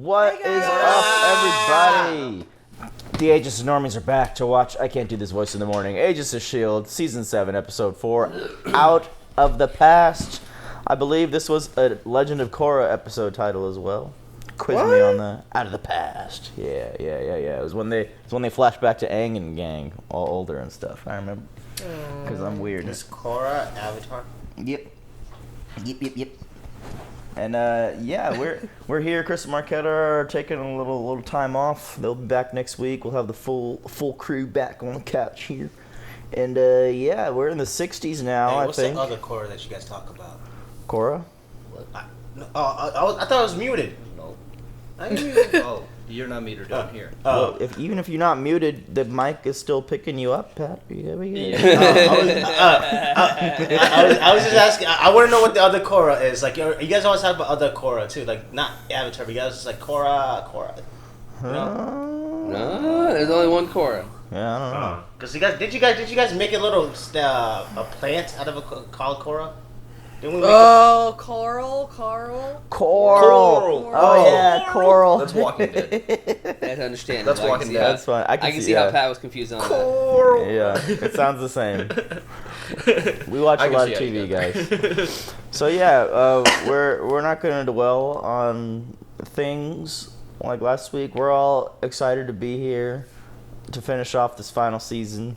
What is up, everybody? The Agents of Normies are back to watch I Can't Do This Voice in the Morning. Agents of S.h.i.e.L.D. Season 7, Episode 4, Out of the Past. I believe this was a Legend of Korra episode title as well. Quiz me on that. Out of the Past. Yeah. It was when they flashed back to Aang and gang, all older and stuff. I remember. Because I'm weird. Is Korra Avatar? Yep. And we're here. Chris and Marquetta are taking a little time off. They'll be back next week. We'll have the full crew back on the couch here. And we're in the 60s now. Hey, I what's think. the other Korra that you guys talk about? Korra? I thought I was muted. No. I ain't muted. Oh, you're not muted down here. Well, even if you're not muted, the mic is still picking you up, Pat. Yeah, we get it. I was just asking. I want to know what the other Korra is. Like, you guys always talk about other Korra too. Like, not Avatar, but you guys just like Korra. You know? No, there's only one Korra. Yeah, I don't know. Cause did you guys make a little a plant out of called Korra? Coral. Coral. Oh yeah, Coral. That's Walking Dead. That's understandable. That's Walking Dead. That's fine. I can see how Pat was confused on Coral. That. Yeah, it sounds the same. We watch a lot of TV, guys. So we're not going to dwell on things like last week. We're all excited to be here to finish off this final season.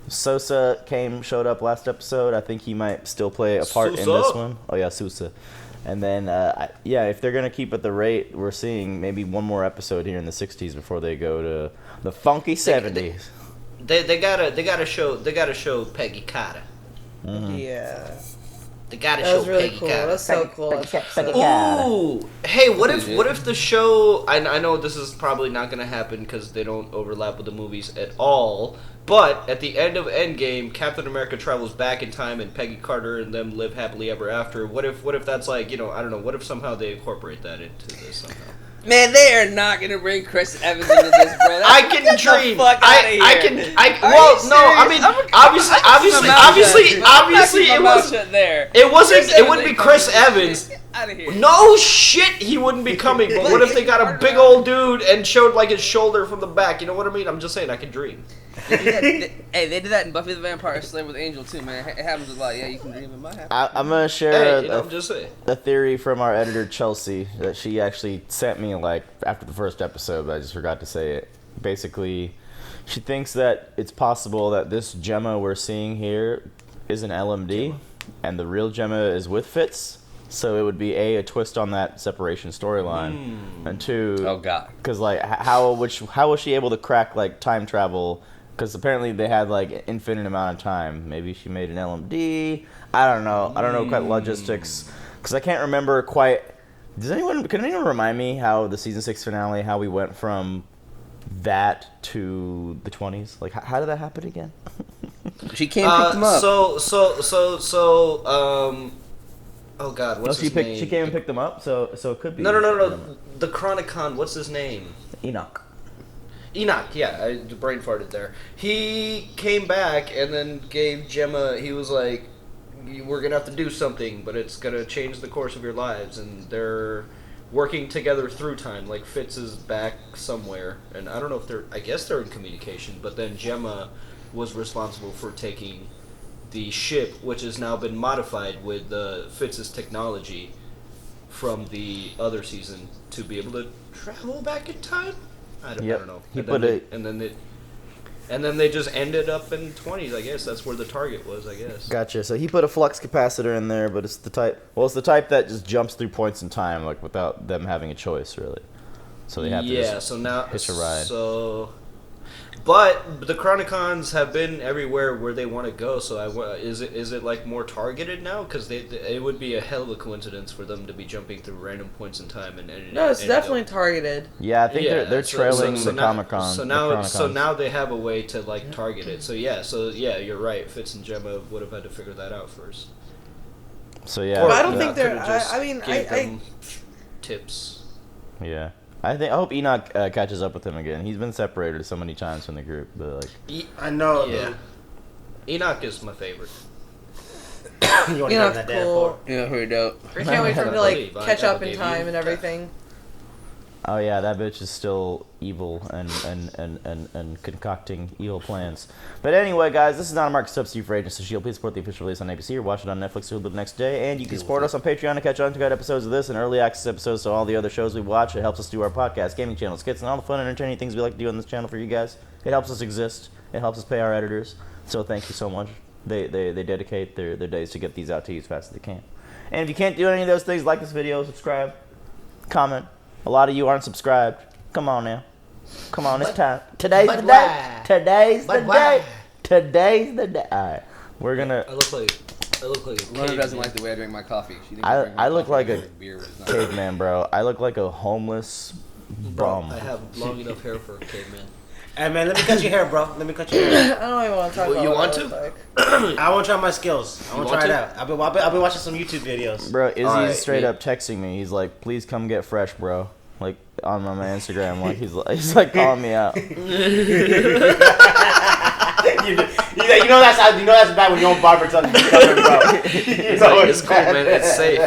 Sosa showed up last episode. I think he might still play a part in this one. Oh yeah, Sousa. And then if they're gonna keep at the rate we're seeing, maybe one more episode here in the 60s before they go to the funky 70s. They gotta show Peggy Carter. Mm-hmm. Yeah. They gotta That show was really Peggy cool. Carter. That was so cool. Ooh, hey, what if the show? I know this is probably not gonna happen because they don't overlap with the movies at all. But at the end of Endgame, Captain America travels back in time, and Peggy Carter and them live happily ever after. What if that's like, I don't know. What if somehow they incorporate that into this somehow? Man, they are not gonna bring Chris Evans into this, bro. I can dream. The fuck outta here. Obviously, it was. It wouldn't be Chris Evans. Out of here. No shit, he wouldn't be coming. But what if they got a big old dude and showed like his shoulder from the back? You know what I mean? I'm just saying, I can dream. They did that in Buffy the Vampire Slayer with Angel too, man. It happens a lot. Yeah, you can dream. It might happen. I'm gonna share I'm just saying. a theory from our editor Chelsea that she actually sent me like after the first episode, but I just forgot to say it. Basically, she thinks that it's possible that this Gemma we're seeing here is an LMD, and the real Gemma is with Fitz. So it would be a twist on that separation storyline, and two, oh god, because like how was she able to crack like time travel? Because apparently they had like infinite amount of time. Maybe she made an LMD. I don't know quite logistics because I can't remember quite. Can anyone remind me how the season 6 finale, how we went from that to the 20s? Like how did that happen again? She came and picked them up. Oh god, what's his name? She came and picked them up, so it could be. No. The Chronicon, what's his name? Enoch, yeah, I brain farted there. He came back and then gave Gemma, he was like, we're going to have to do something, but it's going to change the course of your lives, and they're working together through time. Like, Fitz is back somewhere, and I don't know if I guess they're in communication, but then Gemma was responsible for taking the ship, which has now been modified with Fitz's technology from the other season to be able to travel back in time. I don't know. And then they just ended up in 20s. I guess that's where the target was. I guess. Gotcha. So he put a flux capacitor in there, but it's the type that just jumps through points in time, like without them having a choice, really. So they have to hitch a ride. But the Chronicons have been everywhere where they want to go. So is it like more targeted now? Because it would be a hell of a coincidence for them to be jumping through random points in time and no, it's definitely targeted. Yeah, I think they're trailing the Comic-Con. So now they have a way to like target it. So you're right. Fitz and Gemma would have had to figure that out first. So yeah, well, I don't think they're. I tips. Yeah. I hope Enoch catches up with him again. He's been separated so many times from the group, but like I know. Yeah. Enoch is my favorite. You want to that cool. Yeah, pretty dope. I can't wait for him to like catch up in time and everything. Oh yeah, that bitch is still evil and concocting evil plans. But anyway, guys, this is not a market substitute for Agents of S.h.i.e.L.D. Please support the official release on ABC or watch it on Netflix or the next day. And you can support us on Patreon to catch uncut episodes of this and early access episodes to all the other shows we watch. It helps us do our podcast, gaming channel, skits, and all the fun and entertaining things we like to do on this channel for you guys. It helps us exist. It helps us pay our editors. So thank you so much. They dedicate their days to get these out to you as fast as they can. And if you can't do any of those things, like this video, subscribe, comment. A lot of you aren't subscribed. Come on now. Come on, it's time. Today's the day. Today's the day. Today's the day. All right, we're gonna. I look like. Lorna doesn't like the way I drink my coffee. She thinks I look like a beer, but it's not. caveman, bro. I look like a homeless bum. I have long enough hair for a caveman. Hey man, let me cut your hair, bro. Let me cut your hair. I don't even want to talk about You what want I to? look like. I want to try my skills. I want to try it to? out. I've been watching some YouTube videos. Bro, Izzy's Alright, straight up texting me. He's like, "Please come get fresh, bro." Like on my Instagram, like he's like calling me out. you know that's bad when your own barber tells you to come in, bro. It's cool, man. It's safe.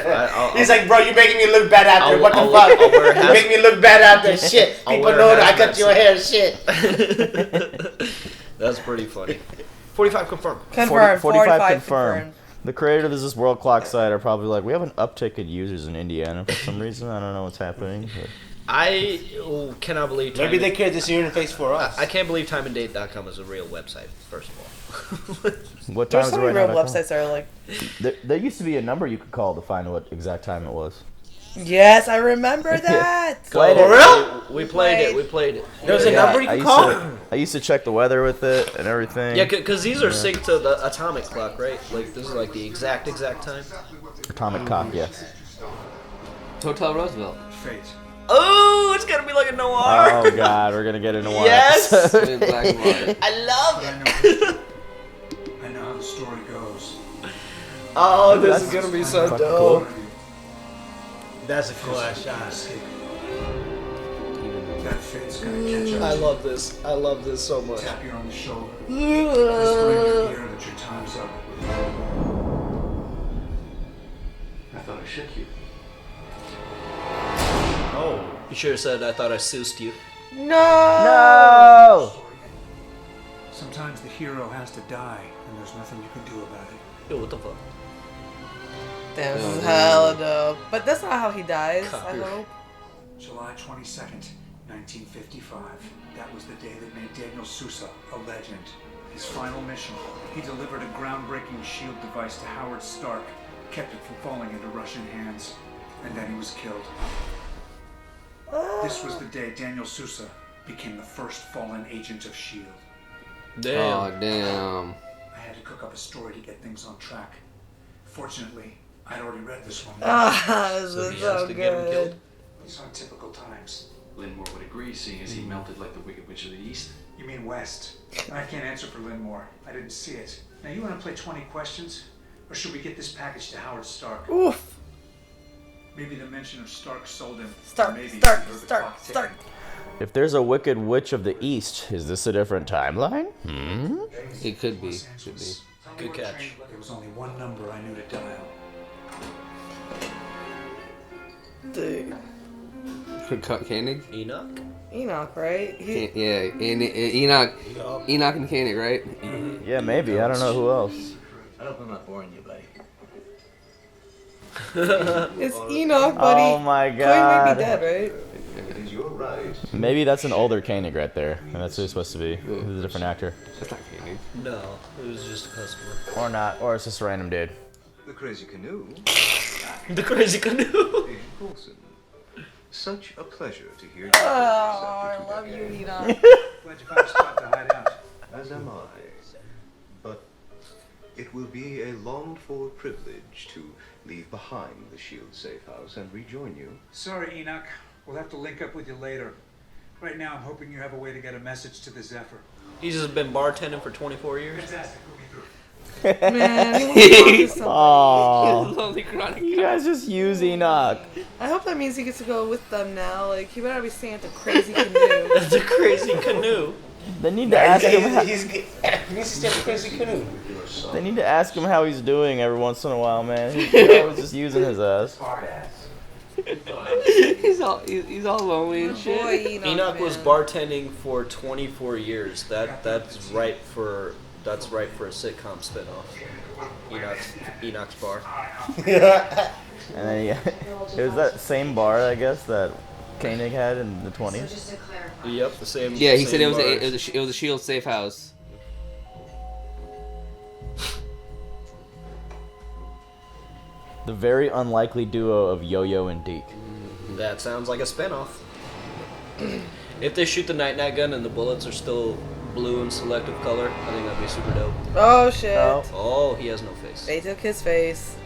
He's like, bro, you making me look bad out there. What the I'll fuck? wear a You make me look bad out there. Shit. I'll People wear a know that I cut hazmat your hair. Shit. That's pretty funny. 45 confirmed. Confirmed. 45 confirmed. The creators of this world clock site are probably like, we have an uptick in users in Indiana for some reason. I don't know what's happening. But. I cannot believe. Maybe they created this interface for us. I can't believe timeanddate.com is a real website. First of all. What time There's is so it many right real now? websites that are like. There used to be a number you could call to find what exact time it was. Yes, I remember that. Played For it. real? We played it. We played it. There was a number you could call? I used to check the weather with it and everything. Yeah, because these are synced to the atomic clock, right? Like this is like the exact time. Atomic cock, yes. Hotel Roosevelt. Fate. Oh, it's gonna be like a noir. Oh god, we're gonna get into one. Yes. In black and white. I love But it. I know how the story goes. Oh, this That's is gonna be so fucking dope. cool. That's a cool ass shot. That fate's gonna catch up. I love this. I love this so much. Tap you on the shoulder. Whispering in your ear that your time's up. I thought I shook you. Oh. You should have said I thought I soused you. No! Sometimes the hero has to die, and there's nothing you can do about it. Yo, what the fuck? Damn, this is hella dope. But that's not how he dies, I Copy. hope. July 22nd, 1955. That was the day that made Daniel Sousa a legend. His final mission, he delivered a groundbreaking S.h.i.e.L.D. device to Howard Stark, kept it from falling into Russian hands, and then he was killed. This was the day Daniel Sousa became the first fallen agent of S.h.i.e.L.D. Damn. Oh, damn. I had to cook up a story to get things on track. Fortunately, I'd already read this one. Ah, this So is he has so to get him good. killed. These aren't typical times. Linmore would agree, seeing as he melted like the Wicked Witch of the East. You mean West? I can't answer for Linmore. I didn't see it. Now you want to play 20 questions? Or should we get this package to Howard Stark? Oof. Maybe the mention of Stark sold him. Start, Maybe start, he heard the start, clock ticking. start. If there's a Wicked Witch of the East, is this a different timeline? It could be. Los Could be. Angeles. Good catch. There was only one number I knew to dial. Dude. Koenig? Enoch? Enoch, right? Enoch. Enoch and Koenig, right? Yeah, maybe. I don't know who else. I hope I'm not boring you, buddy. It's Enoch, buddy. Oh my Koenig might god. be dead, right? You're right. Maybe that's an older Koenig right there. And that's who he's supposed to be. He's a different actor. That's not Koenig. No, it was just a customer. Or not. Or it's just a random dude. The crazy canoe. The crazy canoe. Coulson. Such a pleasure to hear you. Oh, I love you, Enoch. Glad you found a spot to hide out. As am I. But it will be a longed-for privilege to leave behind the S.h.i.E.L.D. safe house and rejoin you. Sorry, Enoch. We'll have to link up with you later. Right now, I'm hoping you have a way to get a message to the Zephyr. He's just been bartending for 24 years. Fantastic. Put me through. Man, he wants to talk to somebody. Aww. Lonely Chronic. You guys just use Enoch. I hope that means he gets to go with them now. Like, he better not be staying at the crazy canoe. The crazy canoe. They need to ask him. He needs to stay with crazy canoe. They need to ask him how he's doing every once in a while, man. He's always just using his ass. he's all lonely and shit. Boy, Enoch was man. bartending for 24 years. That's right for a sitcom spinoff. Enoch's bar. And then it was that same bar, I guess, that Koenig had in the 20s. Yep, the same. Yeah, he same said it was bars. a S.h.i.e.l.d. safe house. The very unlikely duo of Yo-Yo and Deke. That sounds like a spinoff. If they shoot the night gun and the bullets are still blue and selective color, I think that'd be super dope. Oh shit. Oh. Oh, he has no face. They took his face.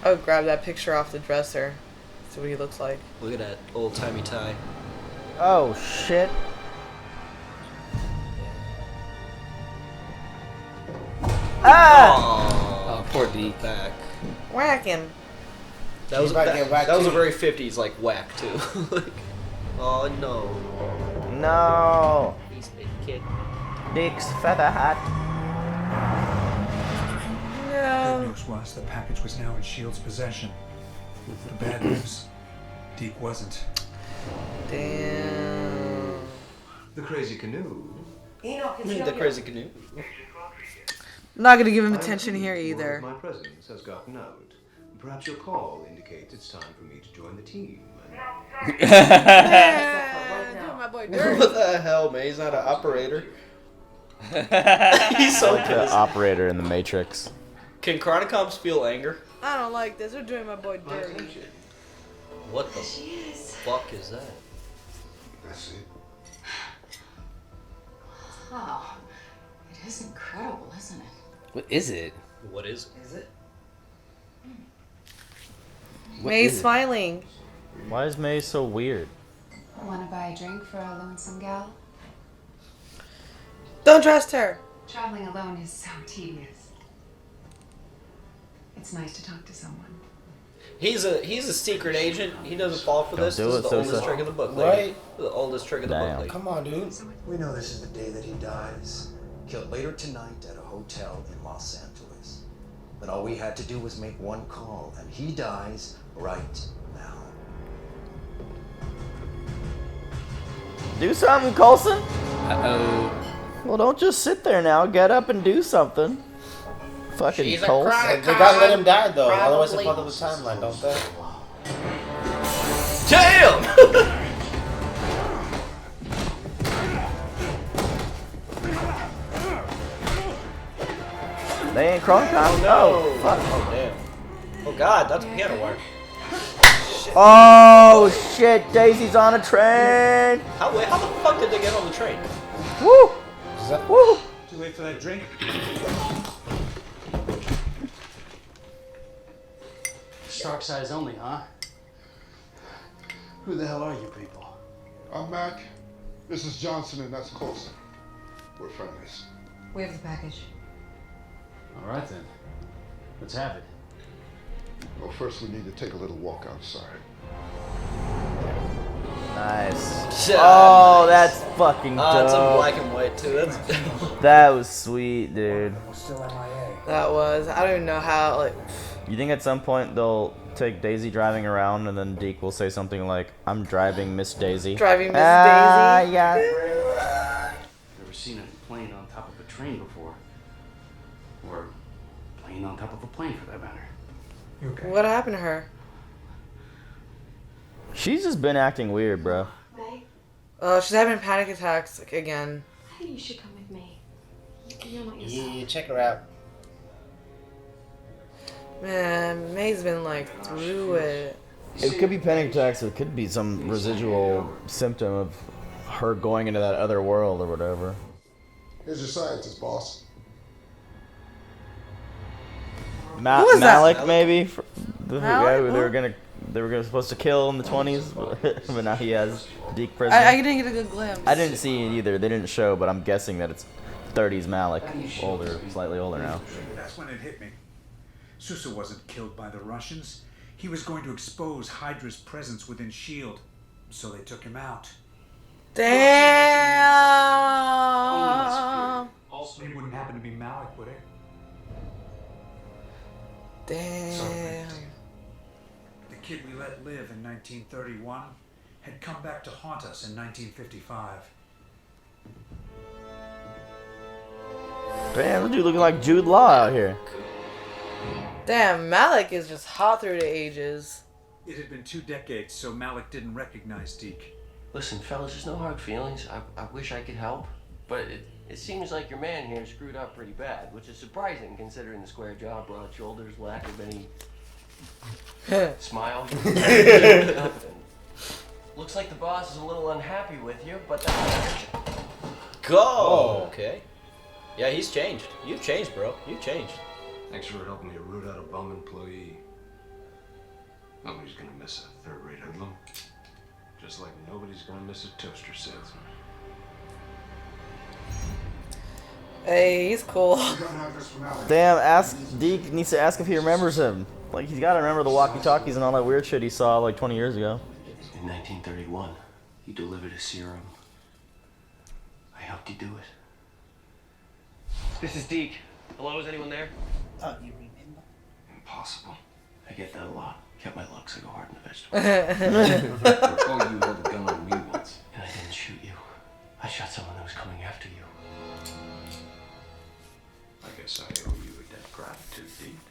Oh, grab that picture off the dresser. See what he looks like. Look at that old timey tie. Oh, shit. Ah! Oh, poor Deke. Back. Whack him. That was Back in, back that was a too. very 50s like whack too. Like, oh no. No! He's big kid. Deke's feather hat. Good No. news was the package was now in S.h.i.e.L.D.'s possession. The bad news, Deke wasn't. Damn. The crazy canoe. The crazy canoe. Not gonna give him I'm attention here pleased word either. of my presence has gotten out. Perhaps your call indicates it's time for me to join the team. Yeah, my boy Dirk. What the hell, man? He's not an operator. He's so Like the pissed. operator in the Matrix. Can Chronicoms feel anger? I don't like this. They're doing my boy dirty. What the fuck is that? That's it. Oh, it is incredible, isn't it? What is it? What is it? Is it? What May's is it? smiling. Why is May so weird? Want to buy a drink for a lonesome gal? Don't trust her. Traveling alone is so tedious. It's nice to talk to someone. He's a secret agent. He doesn't fall for Don't this. do This it, is the Sosa. oldest trick of the book, Right. lady. The oldest trick of the Damn. book, lady. Come on, dude. We know this is the day that he dies, killed later tonight at a hotel in Los Angeles. But all we had to do was make one call, and he dies right now. Do something, Coulson. Uh-oh. Well, don't just sit there now. Get up and do something. Fucking She's a Coulson. They gotta let him die though, otherwise it's part of the timeline, don't they? Damn! They ain't Chronicon? No. Fuck. Oh damn. Oh god, that's piano wire. Oh, shit. Daisy's on a train. How the fuck did they get on the train? Woo. Woo. Too late for that drink? Shark size only, huh? Who the hell are you people? I'm Mac. This is Johnson, and that's Coulson. We're friendlies. We have the package. All right then. Let's have it. Well, first we need to take a little walk outside. Nice. Yeah, Oh, nice. that's fucking dope. It's in black and white too. That's That was sweet, dude. That was. I don't even know how. Like. You think at some point they'll take Daisy driving around and then Deke will say something like, "I'm driving Miss Daisy." Driving Miss Daisy. Yeah. Never seen a plane on top of a train before. Or a plane on top of a plane, for that matter. You okay? What happened to her? She's just been acting weird, bro. May, Oh, she's having panic attacks like, again. I think you should come with me. You're not yourself. Yeah, check her out. Man, May's been like through it. It could be panic attacks. It could be some residual symptom of her going into that other world or whatever. Here's your scientist, boss. Who was that? Malik, maybe the guy Malik? who they were supposed to kill in the 20s, but now he has Deke prison. I didn't get a good glimpse. I didn't see it either. They didn't show, but I'm guessing that it's 30s Malik, older, slightly older now. That's when it hit me. Sousa wasn't killed by the Russians. He was going to expose Hydra's presence within S.h.i.e.L.D., so they took him out. Damn. It wouldn't happen to be Malik, would it? Damn. The kid we let live in 1931 had come back to haunt us in 1955. Damn, this dude looking like Jude Law out here. Damn, Malik is just hot through the ages. It had been 2 decades, so Malik didn't recognize Deke. Listen, fellas, there's no hard feelings. I wish I could help, but it seems like your man here screwed up pretty bad, which is surprising considering the square jaw, broad shoulders, lack of any smile. Looks like the boss is a little unhappy with you, but that's... Go! Oh, okay. Yeah, he's changed. You've changed, bro. You've changed. Thanks for helping me root out a bum employee. Nobody's gonna miss a third-rate hoodlum. Just like nobody's gonna miss a toaster salesman. Hey, he's cool. Damn, Deke needs to ask if he remembers him. Like, he's gotta remember the walkie-talkies and all that weird shit he saw like 20 years ago. In 1931, he delivered a serum. I helped you do it. This is Deke. Hello, is anyone there? Oh, you remember? Impossible. I get that a lot. Kept my luck so go hard in the vegetable. Oh, you held a gun on me once. And I didn't shoot you. I shot someone that was coming after you. I guess I owe you a debt of gratitude, Deke.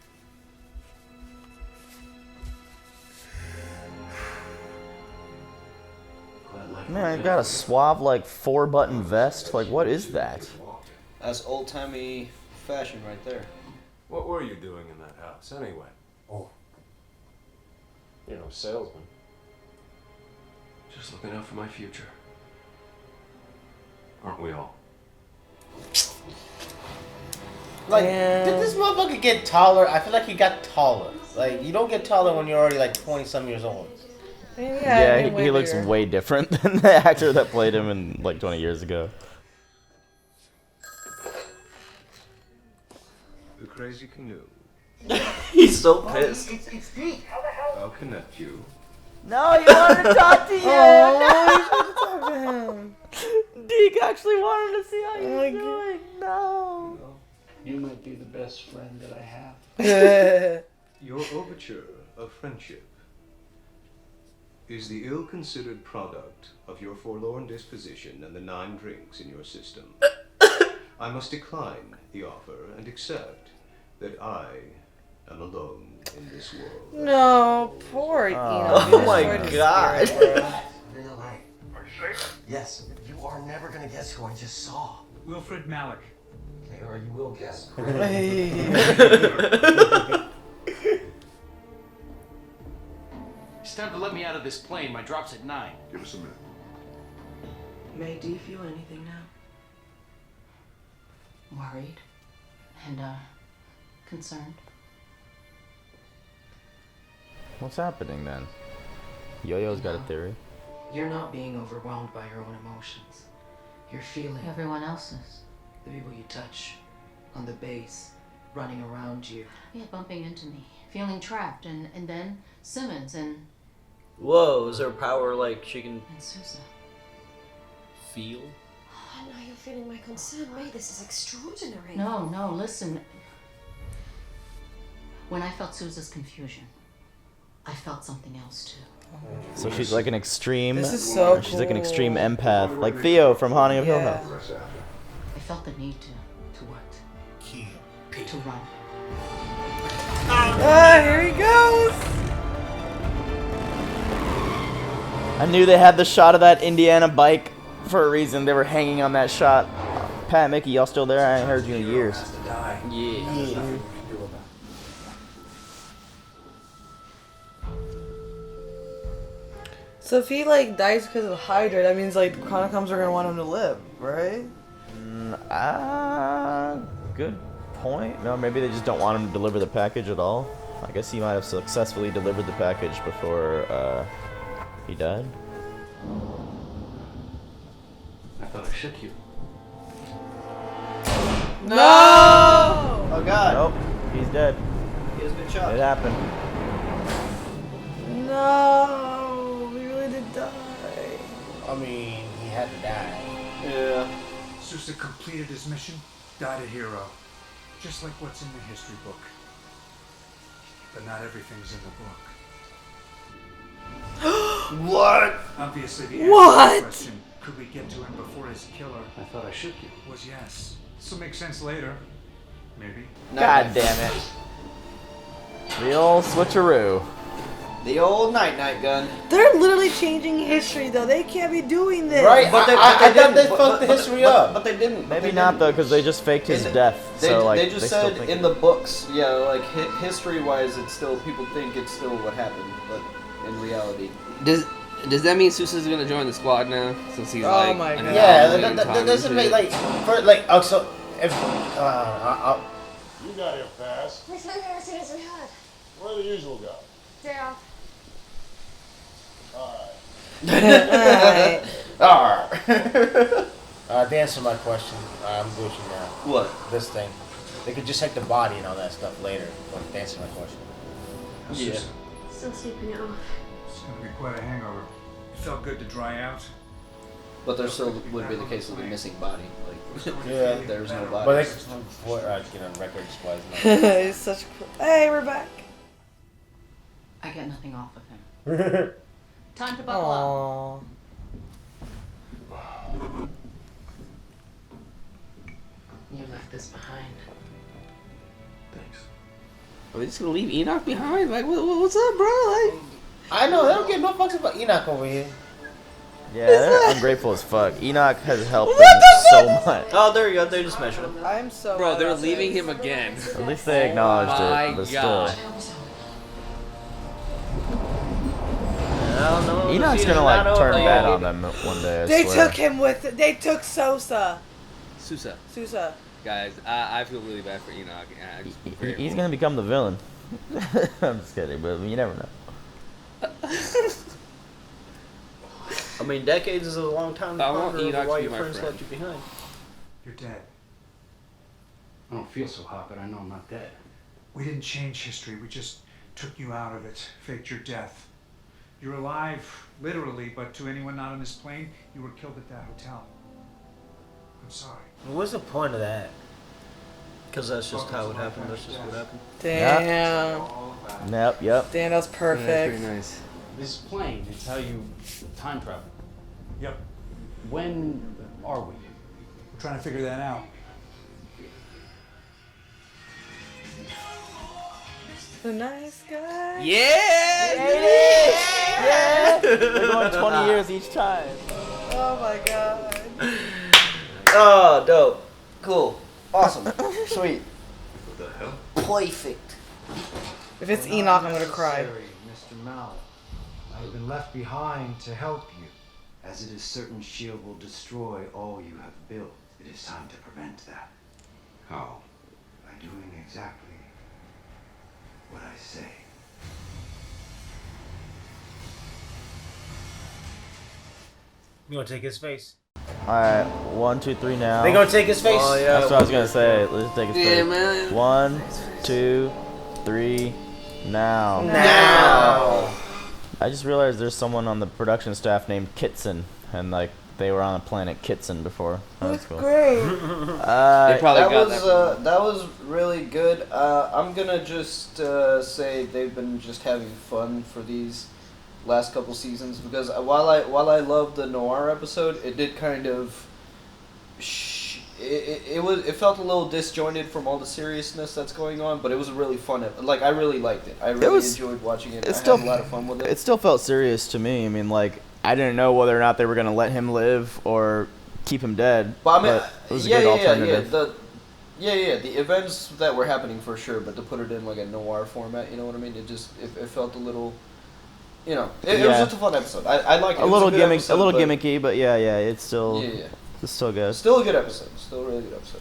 Man, I got a suave, like, 4-button vest. Like, what is that? That's old-timey fashion right there. What were you doing in that house, anyway? Oh. You know, salesman. Just looking out for my future. Aren't we all? Like, did this motherfucker get taller? I feel like he got taller. Like, you don't get taller when you're already like 20-some years old. Yeah, he looks way different than the actor that played him in like 20 years ago. The crazy canoe. He's so pissed. It's Deke. I'll connect you. No, he wanted to talk to you! Oh, you should talk to him. Deke actually wanted to see how you were doing. No. You might be the best friend that I have. Your overture of friendship is the ill-considered product of your forlorn disposition and the 9 drinks in your system. I must decline the offer and accept that I am alone in this world. No, poor Eno. Oh my god. Real life. Yes. You are never gonna guess who I just saw. Wilfred Malik. Okay, or you will guess. It's time to let me out of this plane. My drop's at 9. Give us a minute. May, do you feel anything now? Worried and concerned. What's happening then? Yo-Yo's got a theory. You're not being overwhelmed by your own emotions. You're feeling Everyone else's. the people you touch on the base, running around you. Yeah, bumping into me. Feeling trapped. And then Simmons and Whoa, is her power like she can Sousa. feel? Oh, now you're feeling my concern. May, this is extraordinary. No, listen. When I felt Sousa's confusion, I felt something else too. So she's like an extreme. This is so She's like an cool. extreme empath, like Theo from Haunting of Hill Yeah. House. I felt the need to what? To run. Ah, here he goes. I knew they had the shot of that Indiana bike for a reason. They were hanging on that shot. Pat, Mickey, y'all still there? I ain't heard you in years. Yeah. So if he like dies because of Hydra, that means like the Chronocoms are gonna want him to live, right? Good point. No, maybe they just don't want him to deliver the package at all. I guess he might have successfully delivered the package before he died. I thought I shook you. No! Oh god. Nope, he's dead. He has been shot. It happened. No, he really did die. I mean, he had to die. Yeah. Sousa completed his mission, died a hero. Just like what's in the history book. but not everything's in the book. What? Obviously, the answer to What? the question, could we get to him before his killer? I thought I shook you. Was yes. This will make sense later. Maybe. God damn it. The old switcheroo. The old night-night gun. They're literally changing history, though. They can't be doing this. Right, But I thought they fucked the history up. But they didn't. Maybe not though, because they just faked his death. They, So like they just still said think in the books, yeah, like history-wise, it's still people think it's still what happened, but in reality, Does that mean Sousa's gonna join the squad now? Since he's Oh like, my God. Yeah, that doesn't make like so if You got here fast. We flew here as soon as we heard. Where the usual go? Day off. to answer my question, I'm Gucci now. What? This thing. They could just check the body and all that stuff later, but to answer my question. Yeah. Still sleeping it off. It's gonna be quite a hangover. It felt good to dry out. But there still would be the case of the missing body. Like, Yeah. there's no body. But they could get on records wise. It's such. Hey, we're back. I get nothing off of him. Time to buckle up. Aww. You left this behind. Thanks. Are they just gonna leave Enoch behind? Like, what's up, bro? Like, I know, they don't give no fucks about Enoch over here. Yeah, they're ungrateful as fuck. Enoch has helped them so much. Oh, there you go. They just measured him. I'm so. bro, they're about leaving this. him again. At least they acknowledged my it, but God. still. I don't know. Enoch's gonna like turn bad on them one day. I They swear. took him with. They took Sousa. Sousa. Guys, I feel really bad for Enoch. And I just He's gonna become the villain. I'm just kidding, but you never know. I mean, decades is a long time to I want ponder over Enoch why to be your my friends friend. left you behind. You're dead. I don't feel so hot, but I know I'm not dead. We didn't change history. We just took you out of it, faked your death. You're alive, literally, but to anyone not on this plane, you were killed at that hotel. I'm sorry. What's the point of that? Because that's just how it happened. That's just what happened. Damn. Yep. Damn, that was perfect. Yeah, pretty nice. This plane is how you time travel. Yep. When are we? We're trying to figure that out. The nice guy. Yeah! Yeah! We're going 20 years each time. Oh my God. Oh, dope. Cool. Awesome. Sweet. What the hell? Perfect. If it's Enoch, I'm gonna cry. Mr. Mal, I have been left behind to help you, as it is certain s.h.i.e.L.D. will destroy all you have built. It is time to prevent that. How? By doing exactly what I say. You gonna take his face? Alright, 1, 2, 3 now. They gonna take his face? Oh, yeah. That's what I was gonna say. Let's take his Yeah, face. man. 1, 2, 3, now. Now. I just realized there's someone on the production staff named Kitson, and like they were on a planet Kitson before. That's cool. Great. They probably That got was that. that was really good. I'm gonna just say they've been just having fun for these last couple seasons, because while I love the noir episode, it did kind of it felt a little disjointed from all the seriousness that's going on, but it was a really fun like I really liked it. I really enjoyed watching it. I had a lot of fun with it. It still felt serious to me. I mean, like I didn't know whether or not they were gonna let him live or keep him dead. But I mean, it was a good alternative. The events that were happening for sure, but to put it in like a noir format, you know what I mean? It felt a little, it was just a fun episode. I like it. A little gimmicky, but yeah, it's still it's still good. Still a good episode. Still a really good episode.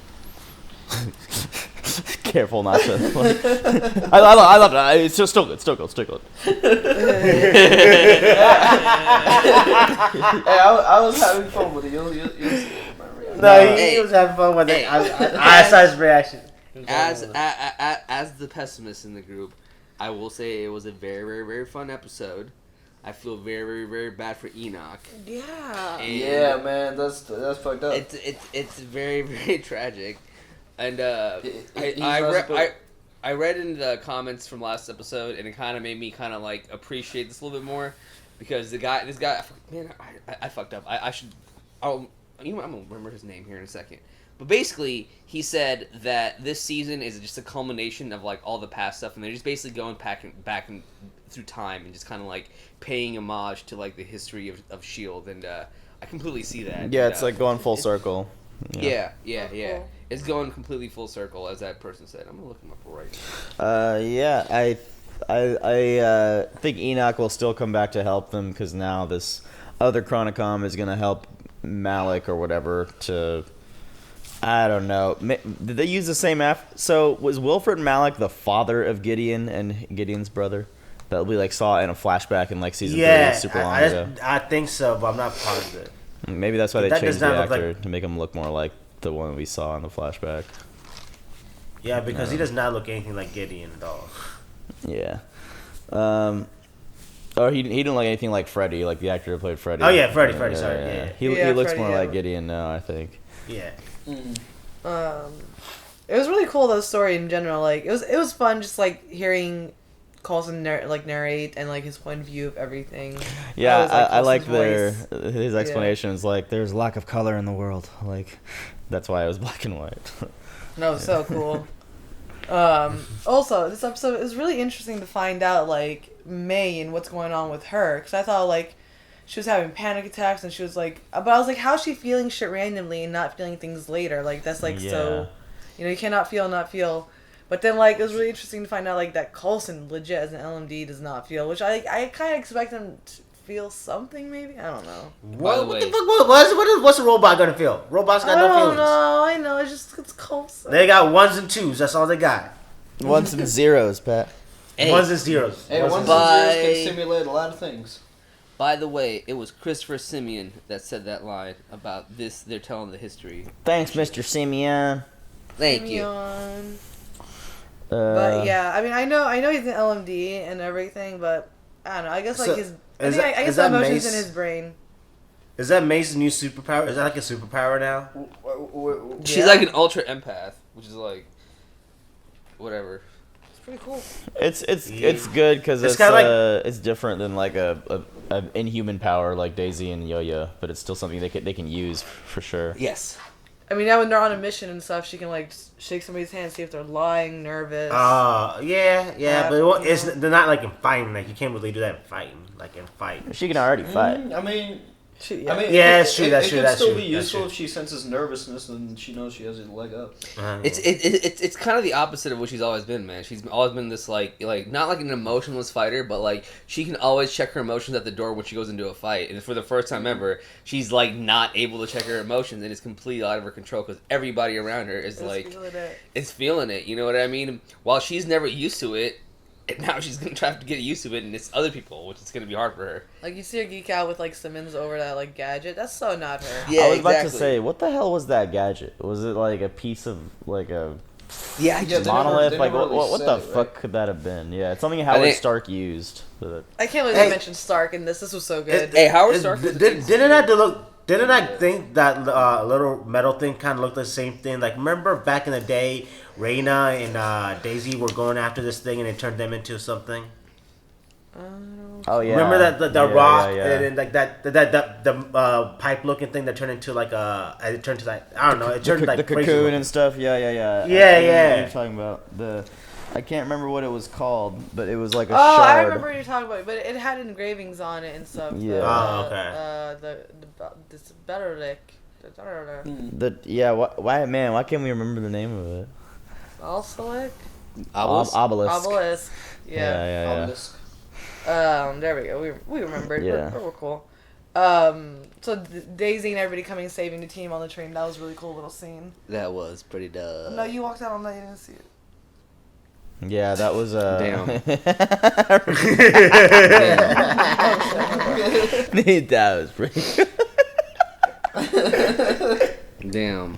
Careful not to. I love it. It's just still good. Hey, I was having fun with it. You'll see it. No, he was having fun with it. I saw his reaction. As the pessimist in the group, I will say it was a very, very, very fun episode. I feel very, very, very bad for Enoch. Yeah. Yeah, man, that's fucked up. It's very, very tragic, and I I read in the comments from last episode, and it kind of made me kind of like appreciate this a little bit more, because this guy, man, I fucked up. I'm gonna remember his name here in a second. But basically, he said that this season is just a culmination of like all the past stuff, and they're just basically going back through time and just kind of like paying homage to like the history of S.h.i.e.L.D. and I completely see that. Yeah, and, it's like going full circle. Yeah. It's going completely full circle, as that person said. I'm gonna look him up right now. Yeah, I think Enoch will still come back to help them, because now this other Chronicom is gonna help Malik or whatever to. I don't know. Did they use the same So was Wilfred Malik the father of Gideon and Gideon's brother? That we like saw in a flashback in like season 3 super long ago. I think so, but I'm not positive. Maybe that's why they changed the actor to make him look more like the one we saw in the flashback. Yeah, because he does not look anything like Gideon at all. Yeah. Or he didn't look anything like Freddy, like the actor who played Freddy. Oh yeah, Freddy. Sorry. Yeah. He looks Freddy, more like Gideon now, I think. Yeah. It was really cool, though, story in general. Like it was fun just like hearing Coulson narrate and like his point of view of everything. Yeah, I like his explanations. Yeah. Like there's lack of color in the world. Like that's why it was black and white. That was so cool. Also, this episode is really interesting to find out like May and what's going on with her, because I thought like she was having panic attacks and she was like, but I was like, how's she feeling shit randomly and not feeling things later? Like that's like so, you cannot feel not feel. But then like it was really interesting to find out like that Coulson legit as an LMD does not feel, which I kind of expect him to feel something maybe. I don't know. What the fuck? What's a robot gonna feel? Robots got no feelings. I know. It's Coulson. They got 1s and 2s. That's all they got. 1s and 0s, Pat. 1s and 0s. Hey, 1s and 0s can simulate a lot of things. By the way, it was Christopher Simeon that said that line about this. They're telling the history. Thanks, Mr. Simeon. Thank you. But yeah, I mean, I know he's an LMD and everything, but I don't know. I guess like I guess the emotions in his brain. Is that Mace's new superpower? Is that like a superpower now? She's like an ultra empath, which is like whatever. It's pretty cool. It's good because it's it's different than like a inhuman power like Daisy and Yo-Yo, but it's still something they can use for sure. Yes. I mean, now when they're on a mission and stuff, she can like shake somebody's hand, see if they're lying, nervous. Yeah, but they're not like in fighting. Like you can't really do that in fighting. Like in fighting, she can already fight. I mean, that's true. That's true. It can still be useful if she senses nervousness and she knows she has a leg up. It's kind of the opposite of what she's always been, man. She's always been this like not like an emotionless fighter, but like she can always check her emotions at the door when she goes into a fight. And for the first time ever, she's like not able to check her emotions, and it's completely out of her control because everybody around her is feeling it. You know what I mean? While she's never used to it. And now she's gonna try to get used to it, and it's other people, which is gonna be hard for her. Like you see her geek out with like Simmons over that like gadget. That's so not her. Yeah, I was about to say, what the hell was that gadget? Was it like a piece of like a monolith? Like what the fuck could that have been? Yeah, it's something Howard Stark used. I can't believe they mentioned Stark in this. This was so good. Hey, Howard Stark. Didn't I think that little metal thing kind of looked the same thing? Like, remember back in the day, Reyna and Daisy were going after this thing and it turned them into something? Oh yeah. Remember that the rock and like the pipe looking thing that turned into like it turned to like I don't know. It turned like the cocoon and stuff. Yeah. Yeah. I know what you're talking about I can't remember what it was called, but it was like a shard. I remember what you're talking about, but it had engravings on it and stuff. Yeah. This Betterlick. Why can't we remember the name of it? Obelisk. Obelisk. Yeah. Obelisk. There we go. We remembered. Yeah. We're cool. So Daisy and everybody coming and saving the team on the train. That was a really cool little scene. That was pretty dope. No, you walked out on that. You didn't see it. Yeah, that was Damn. That was pretty. Damn.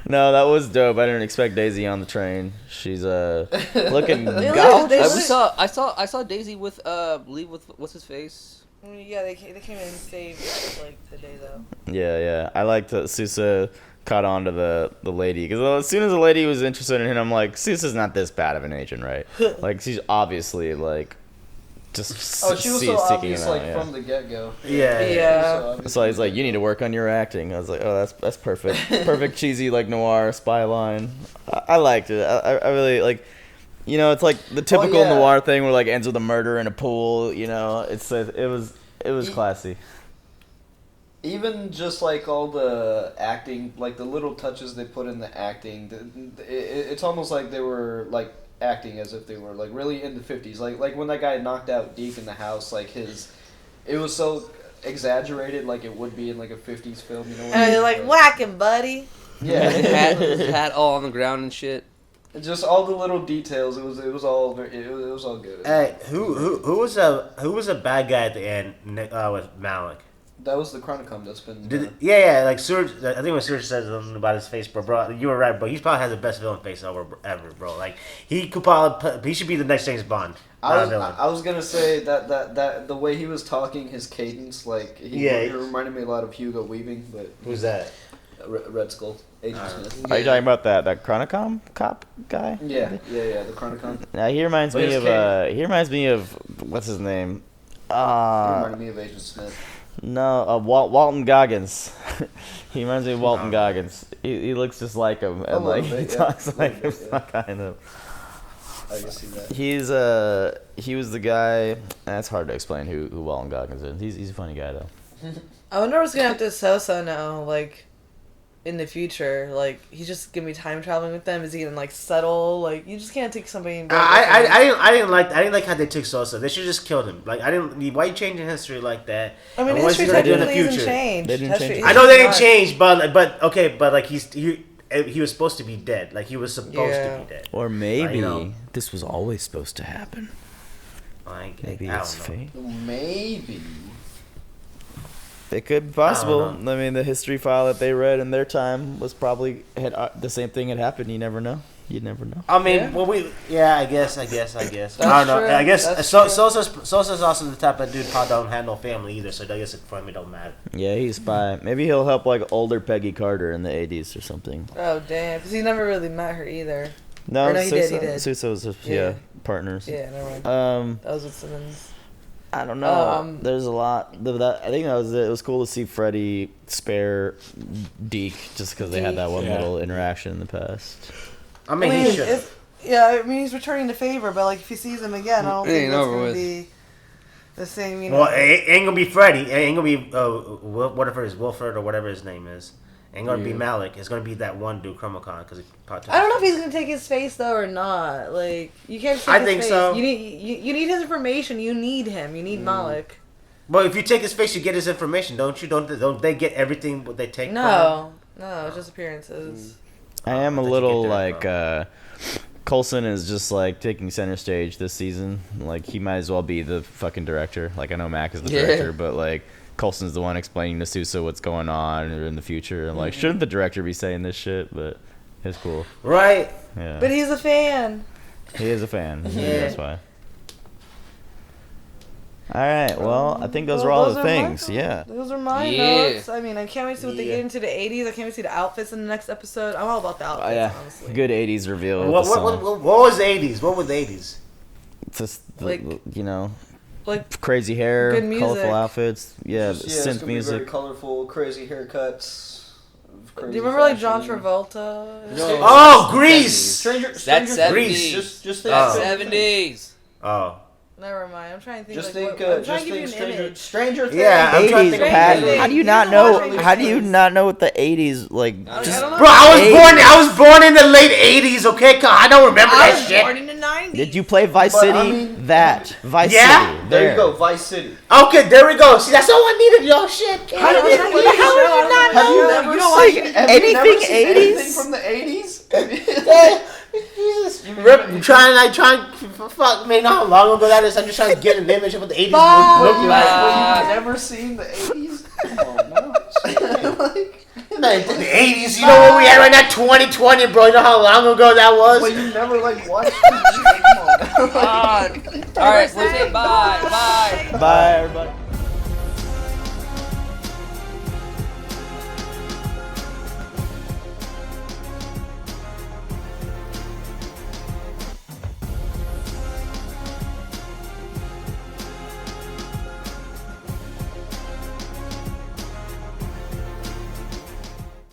No, that was dope. I didn't expect Daisy on the train. She's looking gauche. I saw Daisy with leave with what's his face. Yeah, they came in and saved like the day though. Yeah. I liked Sousa caught on to the lady. Because as soon as the lady was interested in him, I'm like, Sousa's not this bad of an agent, right? Like, she's obviously, like, just she was so obvious, like, from the get-go. Yeah. So he's like, you need to work on your acting. I was like, oh, that's perfect. Perfect cheesy, like, noir spy line. I liked it. I really, like... You know, it's like the typical noir thing where like ends with a murder in a pool. You know, it was classy. Even just like all the acting, like the little touches they put in the acting, it's almost like they were like acting as if they were like really in the 50s. Like when that guy knocked out Deke in the house, like it was so exaggerated, like it would be in like a 50s film. You know? And you're like whacking, buddy. Yeah, his hat all on the ground and shit. Just all the little details. It was all good. Hey, who was a bad guy at the end with Malik? That was the Chronicom that's been. Like Surge. I think when Surge said something about his face, bro, you were right, bro. He probably has the best villain face ever, bro. Like he could probably, he should be the next James Bond. I was gonna say that the way he was talking, his cadence, like he reminded me a lot of Hugo Weaving, but who's that? Red Skull, Agent Smith. Are you talking about that Chronicom cop guy? Yeah, the Chronicom. Now he reminds me of what's his name? He reminded me of Agent Smith. No, Walton Goggins. He reminds me of Walton Goggins. He looks just like him, and like he talks like him, kind of. I can see that. He was the guy. That's hard to explain who Walton Goggins is. He's a funny guy though. I wonder what's gonna happen to Sosa now, like in the future. Like he's just gonna be time traveling with them. Is he gonna like settle? Like you just can't take somebody. And I didn't like how they took Sosa. They should have just killed him. Like I didn't. Why you changing history like that? I mean, history technically isn't changed. They didn't change. I know they didn't change, but okay, but like he was supposed to be dead. Like he was supposed to be dead. Or maybe this was always supposed to happen. Maybe it's fate. Maybe. It could be possible. I mean, the history file that they read in their time was probably the same thing had happened. You never know. You'd never know. I mean, I guess. I don't know. I guess Sosa's also the type of dude probably don't have no family either, so I guess it for him it don't matter. Yeah, he's a spy. Maybe he'll help like older Peggy Carter in the 80s or something. Oh damn! Because he never really met her either. No, he did. Sousa was partners. Yeah, never mind. That was with Simmons. I don't know. There's a lot. I think that was it. It was cool to see Freddy spare Deke just because they had that one little interaction in the past. I mean, he should. He's returning the favor, but like if he sees him again, I don't think that's gonna be the same. You know. Well, it ain't gonna be Freddy. It ain't gonna be whatever his Wilford or whatever his name is. Ain't gonna be Malik. It's gonna be that one dude, Chromacon. Because I don't know if he's gonna take his face though or not. Like you can't. Take I his think face. so. You need his information. You need him. You need Malik. Well, if you take his face, you get his information, don't you? Don't they get everything what they take? No, it's just appearances. I am a little like Coulson is just like taking center stage this season. Like he might as well be the fucking director. Like I know Mac is the director, but like. Coulson's the one explaining to Sousa what's going on in the future. I'm like, shouldn't the director be saying this shit? But it's cool. Right. Yeah. But he's a fan. He is a fan. Yeah. That's why. All right. Well, I think those were all the things. Those are my notes. I mean, I can't wait to see what they get into the 80s. I can't wait to see the outfits in the next episode. I'm all about the outfits, honestly. Good 80s reveal. What was the 80s? What was the 80s? Just, like crazy hair, good music. colorful outfits, synth music, very colorful, crazy haircuts. Do you remember like John Travolta? Oh, Grease! That's 70s. Grease. Just think 70s. Oh. Never mind. I'm trying to think. Just think Stranger Things. Yeah, I'm trying to think. Pat, how do you not know? How do you not know what the 80s like? Bro, I was born in the late 80s. Okay, I don't remember that shit. I was born in the 90s. Did you play Vice City? Vice City. There you go, Vice City. Okay, there we go. See, that's all I needed, y'all. Shit. Have you never seen anything 80s? Anything from the 80s? Jesus. I'm trying fuck me, not how long ago that is. I'm just trying to get an image of what the 80s look like. You've never seen the 80s? Come on, the 80s, you know where we at right now? 2020, bro. You know how long ago that was? Well, you never watched TV. Come on. All right, let's say bye. Bye, everybody.